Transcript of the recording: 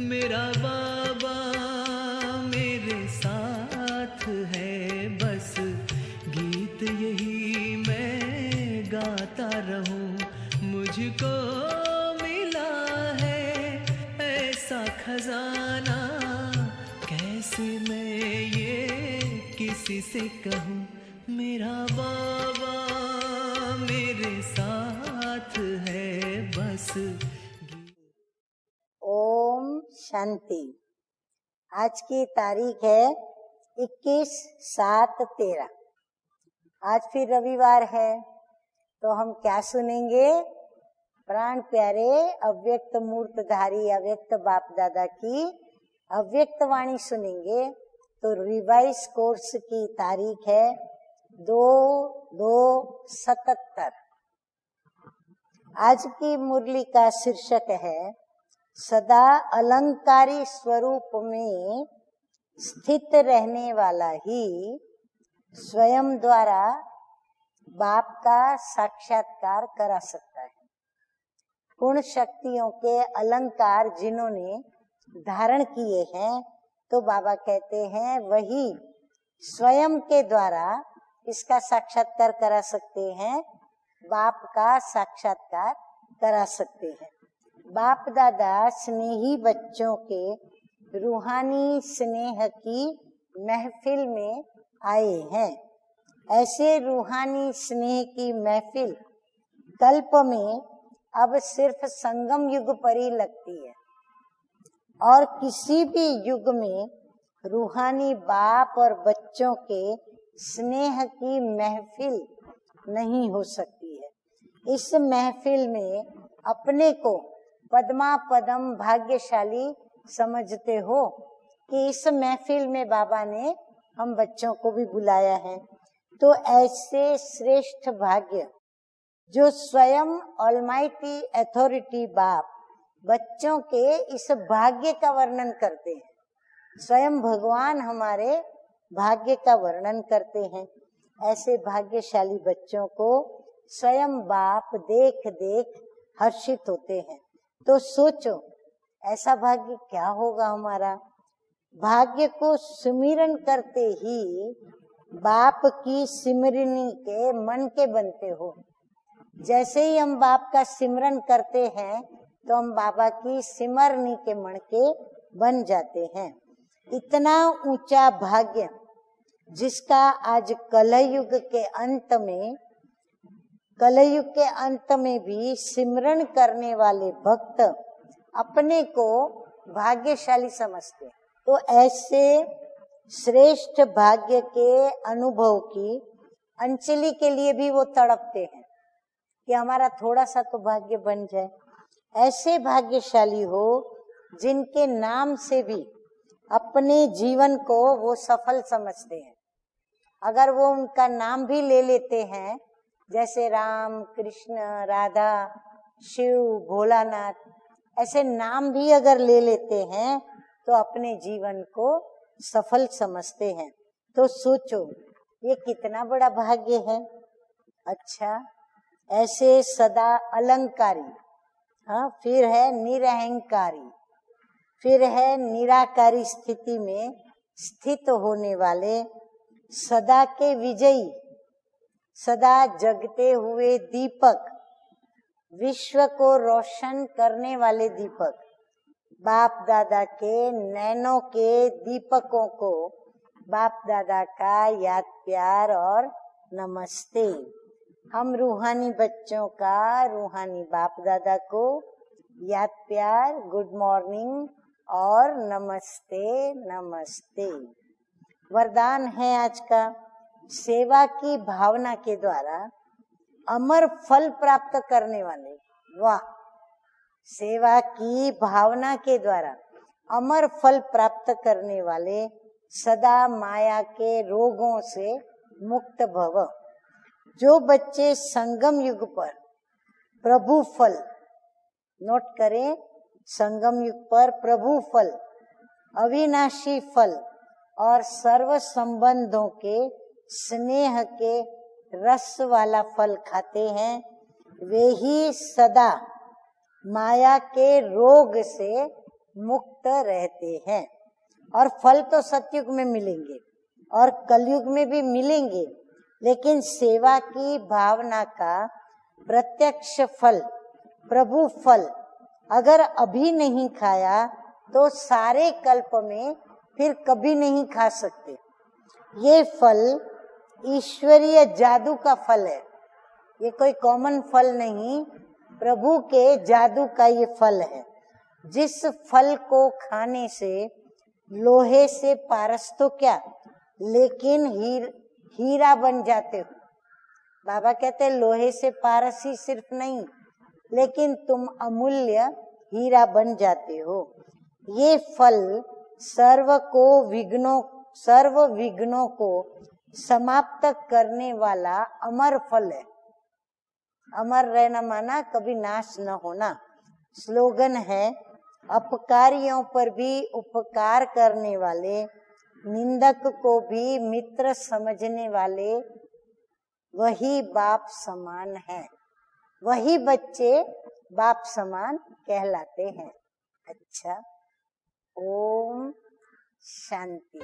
मेरा बाबा मेरे साथ है, बस गीत यही मैं गाता रहूं। मुझको मिला है ऐसा खजाना, कैसे मैं ये किसी से कहूं। मेरा बाबा मेरे साथ है, बस। ओम शांति। आज की तारीख है 21/7/13। आज फिर रविवार है, तो हम क्या सुनेंगे? प्राण प्यारे अव्यक्त मूर्तधारी अव्यक्त बाप दादा की अव्यक्त वाणी सुनेंगे। तो रिवाइज कोर्स की तारीख है 2/2/77। आज की मुरली का शीर्षक है सदा अलंकारी स्वरूप में स्थित रहने वाला ही स्वयं द्वारा बाप का साक्षात्कार करा सकता है। पूर्ण शक्तियों के अलंकार जिन्होंने धारण किए हैं, तो बाबा कहते हैं वही स्वयं के द्वारा इसका साक्षात्कार करा सकते हैं, बाप का साक्षात्कार करा सकते हैं। बाप दादा स्नेही बच्चों के रूहानी स्नेह की महफिल में आए हैं। ऐसे रूहानी स्नेह की महफिल कल्प में अब सिर्फ संगम युग पर ही लगती है, और किसी भी युग में रूहानी बाप और बच्चों के स्नेह की महफिल नहीं हो सकती है। इस महफिल में अपने को पद्मा पदम भाग्यशाली समझते हो कि इस महफिल में बाबा ने हम बच्चों को भी बुलाया है। तो ऐसे श्रेष्ठ भाग्य जो स्वयं ऑलमाइटी अथॉरिटी बाप बच्चों के इस भाग्य का वर्णन करते हैं, स्वयं भगवान हमारे भाग्य का वर्णन करते हैं। ऐसे भाग्यशाली बच्चों को स्वयं बाप देख देख हर्षित होते हैं। तो सोचो ऐसा भाग्य क्या होगा हमारा। भाग्य को सुमिरन करते ही बाप की सिमरनी के मन के बनते हो। जैसे ही हम बाप का सिमरन करते हैं तो हम बाबा की सिमरनी के मन के बन जाते हैं। इतना ऊंचा भाग्य जिसका आज कलयुग के अंत में भी सिमरन करने वाले भक्त अपने को भाग्यशाली समझते हैं। तो ऐसे श्रेष्ठ भाग्य के अनुभव की अंजलि के लिए भी वो तड़पते हैं कि हमारा थोड़ा सा तो भाग्य बन जाए। ऐसे भाग्यशाली हो जिनके नाम से भी अपने जीवन को वो सफल समझते हैं। अगर वो उनका नाम भी ले लेते हैं, जैसे राम, कृष्ण, राधा, शिव, भोलानाथ, ऐसे नाम भी अगर ले लेते हैं तो अपने जीवन को सफल समझते हैं। तो सोचो ये कितना बड़ा भाग्य है। अच्छा, ऐसे सदा अलंकारी, हाँ, फिर है निरहंकारी, फिर है निराकारी स्थिति में स्थित होने वाले, सदा के विजयी, सदा जगते हुए दीपक, विश्व को रोशन करने वाले दीपक, बाप दादा के नैनों के दीपकों को बाप दादा का याद प्यार और नमस्ते। हम रूहानी बच्चों का रूहानी बाप दादा को याद प्यार, गुड मॉर्निंग और नमस्ते नमस्ते। वरदान है आज का, सेवा की भावना के द्वारा अमर फल प्राप्त करने वाले। वाह! सेवा की भावना के द्वारा अमर फल प्राप्त करने वाले, सदा माया के रोगों से मुक्त भव। जो बच्चे संगम युग पर प्रभु फल, नोट करें, संगम युग पर प्रभु फल, अविनाशी फल और सर्व संबंधों के स्नेह के रस वाला फल खाते हैं, वे ही सदा माया के रोग से मुक्त रहते हैं। और फल तो सतयुग में मिलेंगे और कलयुग में भी मिलेंगे, लेकिन सेवा की भावना का प्रत्यक्ष फल, प्रभु फल अगर अभी नहीं खाया तो सारे कल्प में फिर कभी नहीं खा सकते। ये फल ईश्वरीय जादू का फल है, ये कोई कॉमन फल नहीं, प्रभु के जादू का ये फल है। जिस फल को खाने से लोहे से पारस तो क्या, लेकिन हीरा बन जाते हो। बाबा कहते हैं लोहे से पारस ही सिर्फ नहीं, लेकिन तुम अमूल्य हीरा बन जाते हो। ये फल सर्व विघ्नों को समाप्त करने वाला अमर फल है। अमर रहना माना कभी नाश न होना। स्लोगन है, अपकारियों पर भी उपकार करने वाले, निंदक को भी मित्र समझने वाले, वही बाप समान है। वही बच्चे बाप समान कहलाते हैं। अच्छा, ओम शांति।